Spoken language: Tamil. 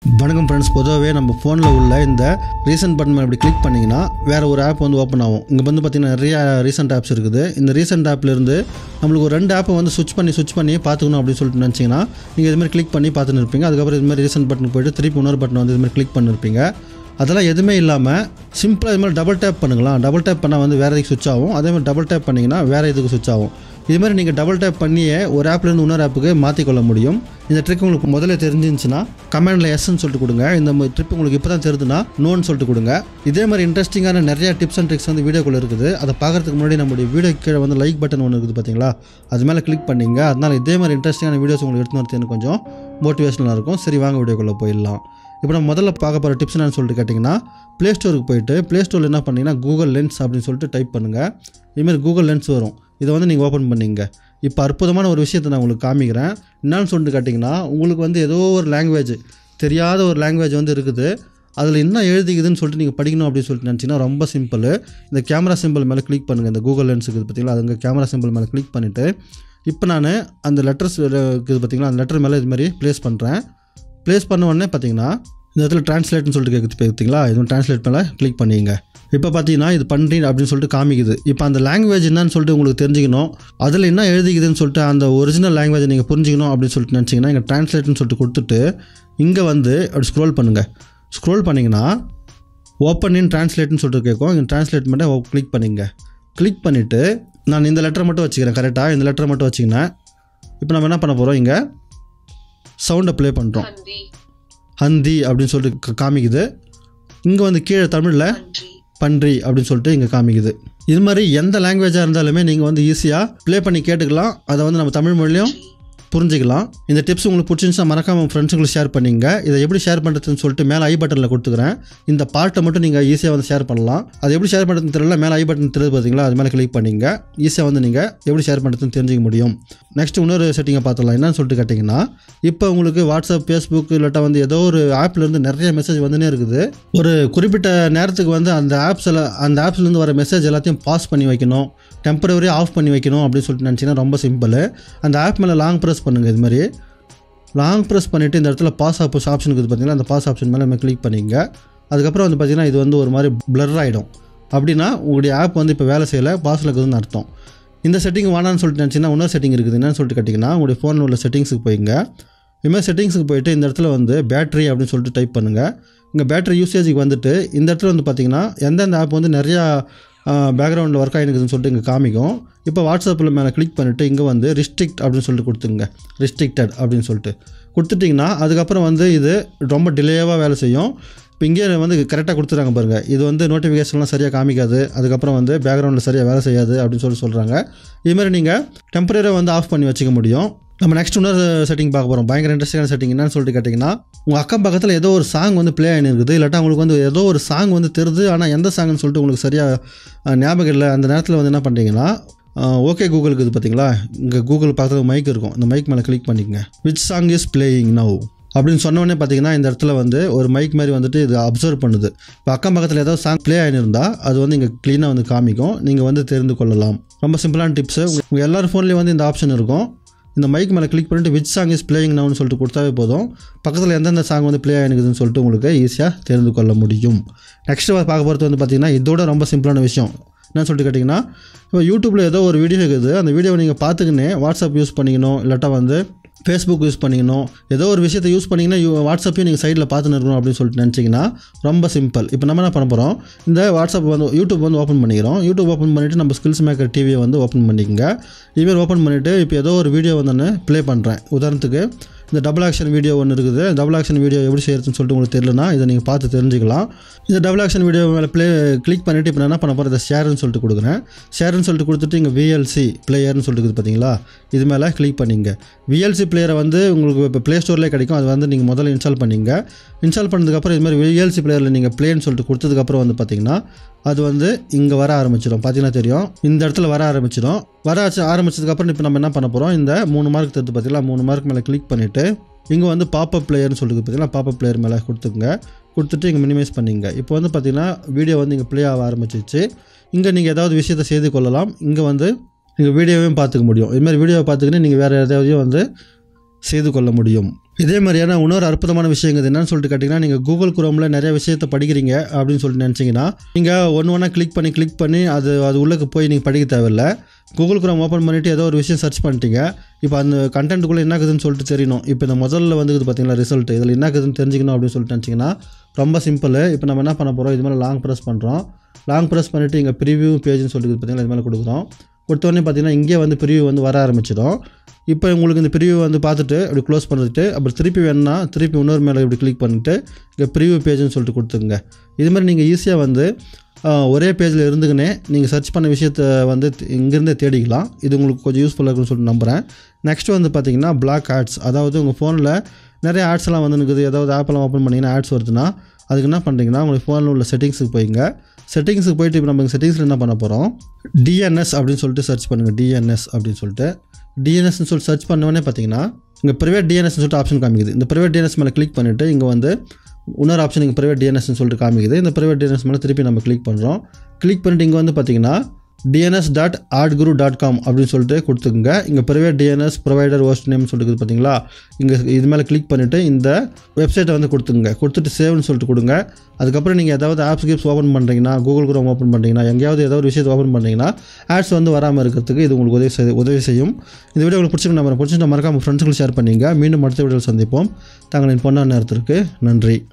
வணக்கம் ஃப்ரெண்ட்ஸ். பொதுவாகவே நம்ம ஃபோனில் உள்ள இந்த ரீசெண்ட் பட்டன் அப்படி கிளிக் பண்ணிங்கன்னா வேறு ஒரு ஆப் வந்து ஓப்பன் ஆகும். இங்கே வந்து பார்த்திங்கன்னா நிறையா ரீசெண்ட் ஆப்ஸ் இருக்குது. இந்த ரீசெண்ட் ஆப்லேருந்து நம்மளுக்கு ஒரு 2 ஆப்பை வந்து ஸ்விட்ச் பண்ணி பார்த்துக்கணும் அப்படின்னு சொல்லிட்டு நினச்சிங்கன்னா நீங்கள் இதுமாதிரி கிளிக் பண்ணி பார்த்துன்னு இருப்பீங்க. அதுக்கப்புறம் இதுமாதிரி ரீசெண்ட் பட்டன் போய்ட்டு திருப்பி இன்னொரு பட்டன் வந்து இதுமாதிரி கிளிக் பண்ணியிருப்பீங்க. அதெல்லாம் எதுவுமே இல்லாமல் சிம்பிளாக இது மாதிரி டபுள் டேப் பண்ணுங்களா. டபுள் டேப் பண்ணால் வந்து வேறு இதுக்கு ஸ்விட்ச் ஆகும். அதேமாதிரி டபுள் டேப் பண்ணிங்கன்னா வேறு இதுக்கு ஸ்விட்ச் ஆகும். இதுமாதிரி நீங்கள் டபுள் டேப் பண்ணியே ஒரு ஆப்லேருந்து இன்னொரு ஆப்புக்கு மாற்றிக்கொள்ள முடியும். இந்த ட்ரிக் உங்களுக்கு முதல்ல தெரிஞ்சிருந்துச்சுன்னா கமெண்டில் எஸ்ன்னு சொல்லிட்டு கொடுங்க. இந்த ட்ரிப் உங்களுக்கு இப்போ தான் தெரியுதுன்னா நோன்னு சொல்லிட்டு கொடுங்க. இதே மாதிரி இன்ட்ரெஸ்டிங்கான நிறையா டிப்ஸ் அண்ட் ட்ரிக்ஸ் வந்து வீடியோக்குள்ளே இருக்குது. அதை பார்க்குறதுக்கு முன்னாடி நம்மளுடைய வீடியோ கீழே வந்து லைக் பட்டன் ஒன்று இருக்குது பார்த்தீங்களா, அது மேலே கிளிக் பண்ணிங்க. அதனால் இதே மாதிரி இன்ட்ரெஸ்டிங்கான வீடியோஸ் உங்களுக்கு எடுத்து வரது கொஞ்சம் மோட்டிவேஷனாக இருக்கும். சரி, வாங்க வீடியோக்குள்ளே போயிடலாம். இப்போ நம்ம முதல்ல பார்க்க போகிற டிப்ஸ் என்னன்னு சொல்லிட்டு கேட்டிங்கன்னா, ப்ளே ஸ்டோருக்கு போய்ட்டு ப்ளே ஸ்டோரில் என்ன பண்ணிங்கன்னா கூகுள் லென்ஸ் அப்படின்னு சொல்லிட்டு டைப் பண்ணுங்கள். இதுமாதிரி கூகுள் லென்ஸ் வரும். இதை வந்து நீங்கள் ஓப்பன் பண்ணிங்க. இப்போ அற்புதமான ஒரு விஷயத்தை நான் உங்களுக்கு காமிக்கிறேன். என்னன்னு சொல்லிட்டு கேட்டிங்கன்னா, உங்களுக்கு வந்து ஏதோ ஒரு லாங்குவேஜ், தெரியாத ஒரு லாங்குவேஜ் வந்து இருக்குது. அதில் என்ன எழுதிக்குதுன்னு சொல்லிட்டு நீங்கள் படிக்கணும் அப்படின்னு சொல்லிட்டு நினச்சிங்கன்னா ரொம்ப சிம்பிள். இந்த கேமரா சிம்பிள் மேலே கிளிக் பண்ணுங்கள். இந்த கூகுள் லென்ஸ் இருக்குது பார்த்தீங்களா, அதுங்க கேமரா சிம்பிள் மேலே கிளிக் பண்ணிவிட்டு இப்போ நான் அந்த லெட்டர்ஸ் இருக்குது பார்த்தீங்களா, அந்த லெட்டர் மேலே இதுமாதிரி ப்ளேஸ் பண்ணுறேன். ப்ளேஸ் பண்ண உடனே பார்த்தீங்கன்னா இந்த இடத்துல ட்ரான்ஸ்லேட்னு சொல்லிட்டு கேட்குது பார்த்தீங்களா, இது ட்ரான்ஸ்லேட் மேலே கிளிக் பண்ணிங்க. இப்போ பார்த்தீங்கன்னா இது பண்ணுறீங்க அப்படின்னு சொல்லிட்டு காமிக்குது. இப்போ அந்த லாங்குவேஜ் என்னன்னு சொல்லிட்டு உங்களுக்கு தெரிஞ்சுக்கணும், அதில் என்ன எழுதிக்குதுன்னு சொல்லிட்டு அந்த ஒரிஜினல் லாங்குவேஜை நீங்கள் புரிஞ்சிக்கணும் அப்படின்னு சொல்லிட்டு நினச்சிங்கன்னா இங்கே ட்ரான்ஸ்லேட்னு சொல்லிட்டு கொடுத்துட்டு இங்கே வந்து அப்படி ஸ்க்ரோல் பண்ணுங்கள். ஸ்க்ரோல் பண்ணிங்கன்னா ஓப்பன் இன் ட்ரான்ஸ்லேட்னு சொல்லிட்டு கேட்கும். இங்கே ட்ரான்ஸ்லேட் மட்டும் கிளிக் பண்ணிங்க. கிளிக் பண்ணிவிட்டு நான் இந்த லெட்டரை மட்டும் வச்சுக்கிறேன். கரெக்டாக இந்த லெட்டரை மட்டும் வச்சுக்கினேன். இப்போ நம்ம என்ன பண்ண போகிறோம், இங்கே சவுண்டை ப்ளே பண்ணுறோம். ஹந்தி அப்படின்னு சொல்லிட்டு காமிக்குது. இங்கே வந்து கீழே தமிழில் பன்றி அப்படின்னு சொல்லிட்டு இங்கே காமிக்குது. இது மாதிரி எந்த லாங்குவேஜாக இருந்தாலுமே நீங்கள் வந்து ஈஸியாக ப்ளே பண்ணி கேட்டுக்கலாம். அதை வந்து நம்ம தமிழ் மொழியும் புரிஞ்சிக்கலாம். இந்த டிப்ஸ் உங்களுக்கு பிடிச்சிருந்துச்சுன்னா மறக்காமல் ஃப்ரெண்ட்ஸுங்களுக்கு ஷேர் பண்ணிங்க. இதை எப்படி ஷேர் பண்ணுறதுன்னு சொல்லிட்டு மேலே ஐ பட்டனில் கொடுத்துக்கிறேன். இந்த பார்ட்டை மட்டும் நீங்கள் ஈஸியாக வந்து ஷேர் பண்ணலாம். அது எப்படி ஷேர் பண்ணுறதுன்னு தெரியல, மேலே ஐ பட்டன் தெரியுது பார்த்தீங்களா, அது மேலே கிளிக் பண்ணிங்க. ஈஸியாக வந்து நீங்கள் எப்படி ஷேர் பண்ணுறதுன்னு தெரிஞ்சிக்க முடியும். நெக்ஸ்ட் இன்னொரு செட்டிங்கை பார்த்துக்கலாம். என்னன்னு சொல்லிட்டு கேட்டிங்கன்னா, இப்போ உங்களுக்கு வாட்ஸ்அப், ஃபேஸ்புக் இல்லாட்டா வந்து ஏதோ ஒரு ஆப்லேருந்து நிறைய மெசேஜ் வந்துனே இருக்குது. ஒரு குறிப்பிட்ட நேரத்துக்கு வந்து அந்த ஆப்ஸ்லேருந்து வர மெசேஜ் எல்லாத்தையும் பாஸ் பண்ணி வைக்கணும், டெம்பரவரியாக ஆஃப் பண்ணி வைக்கணும் அப்படின்னு சொல்லிட்டு நினச்சிங்கன்னா ரொம்ப சிம்பிள். அந்த ஆப் மேலே லாங் ப்ரெஸ் பண்ணுங்கள். இது மாதிரி லாங் ப்ரெஸ் பண்ணிவிட்டு இந்த இடத்துல பாஸ் ஆப்ஷன் இருக்குது பார்த்தீங்கன்னா, அந்த பாஸ் ஆப்ஷன் மேலே நம்ம கிளிக் பண்ணிங்க. அதுக்கப்புறம் வந்து பார்த்திங்கன்னா இது வந்து ஒரு மாதிரி பிளர் ஆகிடும். அப்படின்னா உங்களுடைய ஆப் வந்து இப்போ வேலை செய்யலை, பாஸில் இருக்குதுன்னு அர்த்தம். இந்த செட்டிங் வேணான்னு சொல்லிட்டு நினச்சிங்கன்னா இன்னொரு செட்டிங் இருக்குது. என்னன்னு சொல்லிட்டு கேட்டிங்கன்னா, உங்களுடைய ஃபோனில் உள்ள செட்டிங்ஸுக்கு போய்ங்க. இதுமாதிரி செட்டிங்ஸுக்கு போய்ட்டு இந்த இடத்துல வந்து பேட்டரி அப்படின்னு சொல்லிட்டு டைப் பண்ணுங்கள். இங்கே பேட்டரி யூசேஜுக்கு வந்துட்டு இந்த இடத்துல வந்து பார்த்திங்கன்னா எந்தெந்த ஆப் வந்து நிறையா பேக்ரவுண்டில் ஒர்க் ஆகிருக்குதுன்னு சொல்லிட்டு இங்கே காமிக்கும். இப்போ வாட்ஸ்அப்பில் மேலே கிளிக் பண்ணிவிட்டு இங்கே வந்து ரிஸ்ட்ரிக்ட் அப்படின்னு சொல்லிட்டு கொடுத்துங்க. ரிஸ்ட்ரிக்டட் அப்படின்னு சொல்லிட்டு கொடுத்துட்டிங்கன்னா அதுக்கப்புறம் வந்து இது ரொம்ப டிலேவாக வேலை செய்யும். இப்போ இங்கே வந்து கரெக்டாக கொடுத்துறாங்க பாருங்கள். இது வந்து நோட்டிஃபிகேஷன்லாம் சரியாக காமிக்காது, அதுக்கப்புறம் வந்து பேக்ரவுண்டில் சரியாக வேலை செய்யாது அப்படின்னு சொல்கிறாங்க. இதுமாதிரி நீங்கள் டெம்பரரியாக வந்து ஆஃப் பண்ணி வச்சுக்க முடியும். நம்ம நெக்ஸ்ட் இன்னொரு செட்டிங் பார்க்க போகிறோம். பயங்கர இன்ட்ரெஸ்டிங்கான செட்டிங். என்னன்னு சொல்லிட்டு கேட்டிங்கன்னா, உங்கள் அக்கம் பக்கத்தில் ஏதோ ஒரு சாங் வந்து ப்ளே ஆகி இருக்குது, இல்லாட்டா உங்களுக்கு வந்து ஏதோ ஒரு சாங் வந்து தெரியுது, ஆனால் எந்த சாங்னு சொல்லிட்டு உங்களுக்கு சரியாக ஞாபகம் இல்லை. அந்த நேரத்தில் வந்து என்ன பண்ணுறீங்கன்னா, ஓகே கூகுளுக்கு இது பார்த்தீங்களா, இங்கே கூகுள் பக்கத்தில் மைக் இருக்கும். இந்த மைக் மேலே கிளிக் பண்ணிக்கங்க. Which song is playing now அப்படின்னு சொன்னோடனே பார்த்தீங்கன்னா இந்த இடத்துல வந்து ஒரு மைக் மாதிரி வந்துட்டு இது அப்சர்வ் பண்ணுது. இப்போ அக்கம் பக்கத்தில் ஏதாவது சாங் ப்ளே ஆகிருந்தால் அது வந்து இங்கே க்ளீனாக வந்து காமிக்கும். நீங்கள் வந்து தெரிந்து கொள்ளலாம். ரொம்ப சிம்பிளான டிப்ஸு. உங்கள் எல்லார் ஃபோன்லேயும் வந்து இந்த ஆப்ஷன் இருக்கும். இந்த மைக் மேலே கிளிக் பண்ணிட்டு விச் சாங் இஸ் பிளேயிங் நவுன்னு சொல்லிட்டு கொடுத்தாவே போதும். பக்கத்தில் எந்தெந்த சாங் வந்து ப்ளே ஆகிருக்குதுன்னு சொல்லிட்டு உங்களுக்கு ஈஸியாக தெரிந்து கொள்ள முடியும். நெக்ஸ்ட்டு பார்க்க போகிறது வந்து பார்த்திங்கன்னா இதோட ரொம்ப சிம்பிளான விஷயம். என்னன்னு சொல்லிட்டு கேட்டிங்கன்னா, இப்போ யூடியூப்பில் ஏதோ ஒரு வீடியோ இருக்குது, அந்த வீடியோவை நீங்கள் பார்த்துக்கினே வாட்ஸ்அப் யூஸ் பண்ணிக்கணும், இல்லாட்டா வந்து ஃபேஸ்புக் யூஸ் பண்ணிக்கணும், ஏதோ ஒரு விஷயத்தை யூஸ் பண்ணிங்கன்னா வாட்ஸ்அப்பையும் நீங்கள் சைடில் பார்த்துன்னு இருக்கணும் அப்படின்னு சொல்லிட்டு நினச்சிங்கன்னா ரொம்ப சிம்பிள். இப்போ நம்ம என்ன பண்ண போகிறோம், இந்த வாட்ஸ்அப் வந்து யூடியூப் வந்து ஓப்பன் பண்ணிக்கிறோம். யூடியூப் ஓப்பன் பண்ணிவிட்டு நம்ம ஸ்கில்ஸ் மேக்கர் டிவியை வந்து ஓப்பன் பண்ணிக்கங்க. இதுமாதிரி ஓப்பன் பண்ணிவிட்டு இப்போ ஏதோ ஒரு வீடியோ வந்து நான் ப்ளே பண்ணுறேன். உதாரணத்துக்கு இந்த டபுள் ஆக்ஷன் வீடியோ ஒன்று இருக்குது. டபுள் ஆக்ஷன் வீடியோ எப்படி செய்யறதுன்னு சொல்லிட்டு உங்களுக்கு தெரியலனா இதை நீங்கள் பார்த்து தெரிஞ்சுக்கலாம். இந்த டபுள் ஆக்ஷன் வீடியோ மேலே கிளிக் பண்ணிவிட்டு இப்போ நான் என்ன பண்ண போகிறேன், இதை ஷேர்னு சொல்லிட்டு கொடுக்குறேன். ஷேர்னு சொல்லிட்டு கொடுத்துட்டு இங்கே VLC பிளேயர்னு சொல்லிட்டு பார்த்தீங்களா, இது மேலே கிளிக் பண்ணிங்க. VLC பிளேயரை வந்து உங்களுக்கு இப்போ ப்ளே ஸ்டோர்லேயே கிடைக்கும். அது வந்து நீங்கள் முதல்ல இன்ஸ்டால் பண்ணிங்க. இன்ஸ்டால் பண்ணதுக்கப்புறம் இது மாதிரி VLC பிளேயரில் நீங்கள் ப்ளேன்னு சொல்லிட்டு கொடுத்ததுக்கப்புறம் வந்து பார்த்திங்கன்னா அது வந்து இங்கே வர ஆரம்பிச்சிடும். பார்த்தீங்கன்னா தெரியும், இந்த இடத்துல வர ஆரம்பிச்சிடும். ஆரம்பிச்சதுக்கப்புறம் இப்போ நம்ம என்ன பண்ண போகிறோம், இந்த 3 மார்க் தெரிஞ்சு பார்த்தீங்களா, 3 மார்க் மேலே கிளிக் பண்ணிவிட்டு இங்கே வந்து பாப்பப் பிளேயர்னு சொல்லிட்டு பார்த்தீங்கன்னா பாப்பப் பிளேயர் மேலே கொடுத்துட்டு இங்கே மினிமைஸ் பண்ணிங்க. இப்போ வந்து பார்த்திங்கன்னா வீடியோ வந்து இங்கே ப்ளே ஆக ஆரம்பிச்சிச்சு. இங்கே நீங்கள் ஏதாவது விஷயத்தை செய்து கொள்ளலாம். இங்கே வந்து நீங்கள் வீடியோவையும் பார்த்துக்க முடியும். இதுமாதிரி வீடியோவை பார்த்துக்கின்னு நீங்கள் வேறு ஏதாவது வந்து செய்து கொள்ள முடியும். இதே மாதிரியான இன்னொரு அற்புதமான விஷயங்கள் என்னன்னு சொல்லிட்டு கேட்டிங்கன்னா, நீங்கள் கூகுள் குரோமில் நிறைய விஷயத்தை படிக்கிறீங்க அப்படின்னு சொல்லிட்டு நினச்சிங்கன்னா, நீங்கள் ஒன்று கிளிக் பண்ணி அது உள்ளே போய் நீங்கள் படிக்க தேவையில்லை. கூகுள் குரோம் ஓப்பன் பண்ணிவிட்டு ஏதோ ஒரு விஷயம் சர்ச் பண்ணிட்டீங்க. இப்போ அந்த கண்டென்ட்டுக்குள்ளே என்ன இருக்குதுன்னு சொல்லிட்டு தெரியணும். இப்போ இந்த முதல்ல வந்துக்குது பார்த்தீங்களா ரிசல்ட், இதில் என்ன இருக்குதுன்னு தெரிஞ்சுக்கணும் அப்படின்னு சொல்லிட்டு நினச்சிங்கன்னா ரொம்ப சிம்பிள். இப்போ நம்ம என்ன பண்ண போகிறோம், இது மேலே லாங் ப்ரெஸ் பண்ணுறோம். லாங் ப்ரெஸ் பண்ணிவிட்டு இங்கே ப்ரிவ்யூ பேஜ்னு சொல்லிட்டு பார்த்தீங்களா, இது மேலே கொடுக்குறோம். கொடுத்தோடனே பார்த்தீங்கன்னா இங்கே வந்து ப்ரிவ்யூ வந்து வர ஆரம்பிச்சிடும். இப்போ உங்களுக்கு இந்த ப்ரிவ்யூ வந்து பார்த்துட்டு அப்படி க்ளோஸ் பண்ணிட்டு அப்புறம் திருப்பி வேணுன்னா திருப்பி இன்னொரு மேலே இப்படி கிளிக் பண்ணிவிட்டு இங்கே ப்ரிவ்யூ பேஜ்னு சொல்லிட்டு கொடுத்துங்க. இது மாதிரி நீங்கள் ஈஸியாக வந்து ஒரே பேஜில் இருந்துக்கினே நீங்கள் சர்ச் பண்ண விஷயத்தை வந்து இங்கேருந்தே தேடிக்கலாம். இது உங்களுக்கு கொஞ்சம் யூஸ்ஃபுல்லாக இருக்குன்னு சொல்லிட்டு நம்புகிறேன். நெக்ஸ்ட் வந்து பார்த்திங்கன்னா பிளாக் ஆட்ஸ், அதாவது உங்கள் ஃபோனில் நிறைய ஆட்ஸ்லாம் வந்து இருக்குது. ஏதாவது ஆப்பெல்லாம் ஓப்பன் பண்ணிங்கன்னா ஆட்ஸ் வருதுன்னா அதுக்கு என்ன பண்ணுறீங்கன்னா உங்களுக்கு ஃபோனில் உள்ள செட்டிங்ஸுக்கு போய்ங்க. செட்டிங்ஸுக்கு போய்ட்டு இப்போ நம்ம செட்டிங்ஸில் என்ன பண்ண போகிறோம், டிஎன்எஸ் அப்படின்னு சொல்லிட்டு சர்ச் பண்ணுங்கள். டிஎன்எஸ் அப்படின்னு சொல்லிட்டு டிஎன்எஸ்ன்னு சொல்லிட்டு சர்ச் பண்ணோடனே பார்த்தீங்கன்னா இங்கே ப்ரைவேட் டிஎன்எஸ்ன்னு சொல்லிட்டு ஆப்ஷன் காமிக்குது. இந்த ப்ரைவேட் டிஎன்எஸ் மேலே கிளிக் பண்ணிவிட்டு இங்கே வந்து இன்னொரு ஆப்ஷன் இங்கே ப்ரைவேட் டிஎன்எஸ்ன்னு சொல்லிட்டு காமிக்குது. இந்த ப்ரைவேட் டிஎன்எஸ் மேலே திருப்பி நம்ம கிளிக் பண்ணுறோம். கிளிக் பண்ணிட்டு இங்கே வந்து பார்த்தீங்கன்னா dns.artguru.com அப்படின்னு சொல்லிட்டு கொடுத்துக்குங்க. இங்கே ப்ரைவேட் டிஎன்எஸ் ப்ரொவைடர் ஹோஸ்ட் நேம்னு சொல்லிட்டு பார்த்தீங்களா, இங்கே இது மேலே கிளிக் பண்ணிவிட்டு இந்த வெப்சைட்டை வந்து கொடுத்துங்க. கொடுத்துட்டு சேவ்னு சொல்லிட்டு கொடுங்க. அதுக்கப்புறம் நீங்கள் ஏதாவது ஆப்ஸ் ஓப்பன் பண்ணுறீங்கன்னா, கூகுள் குரோம் ஓப்பன் பண்ணுறீங்கன்னா, எங்கேயாவது ஏதாவது ஒரு விஷயத்தை ஓப்பன் பண்ணுறீங்கன்னா ஆட்ஸ் வந்து வராமல் இருக்கிறதுக்கு இது உங்களுக்கு உதவி செய்யும். இந்த வீடியோ உங்களுக்கு பிடிச்சிருந்தா மறக்காம ஃப்ரெண்ட்ஸுங்களுக்கு ஷேர் பண்ணிங்க. மீண்டும் அடுத்த வீடியோவில் சந்திப்போம். தங்களின் பொன்னான நேரத்திற்கு நன்றி.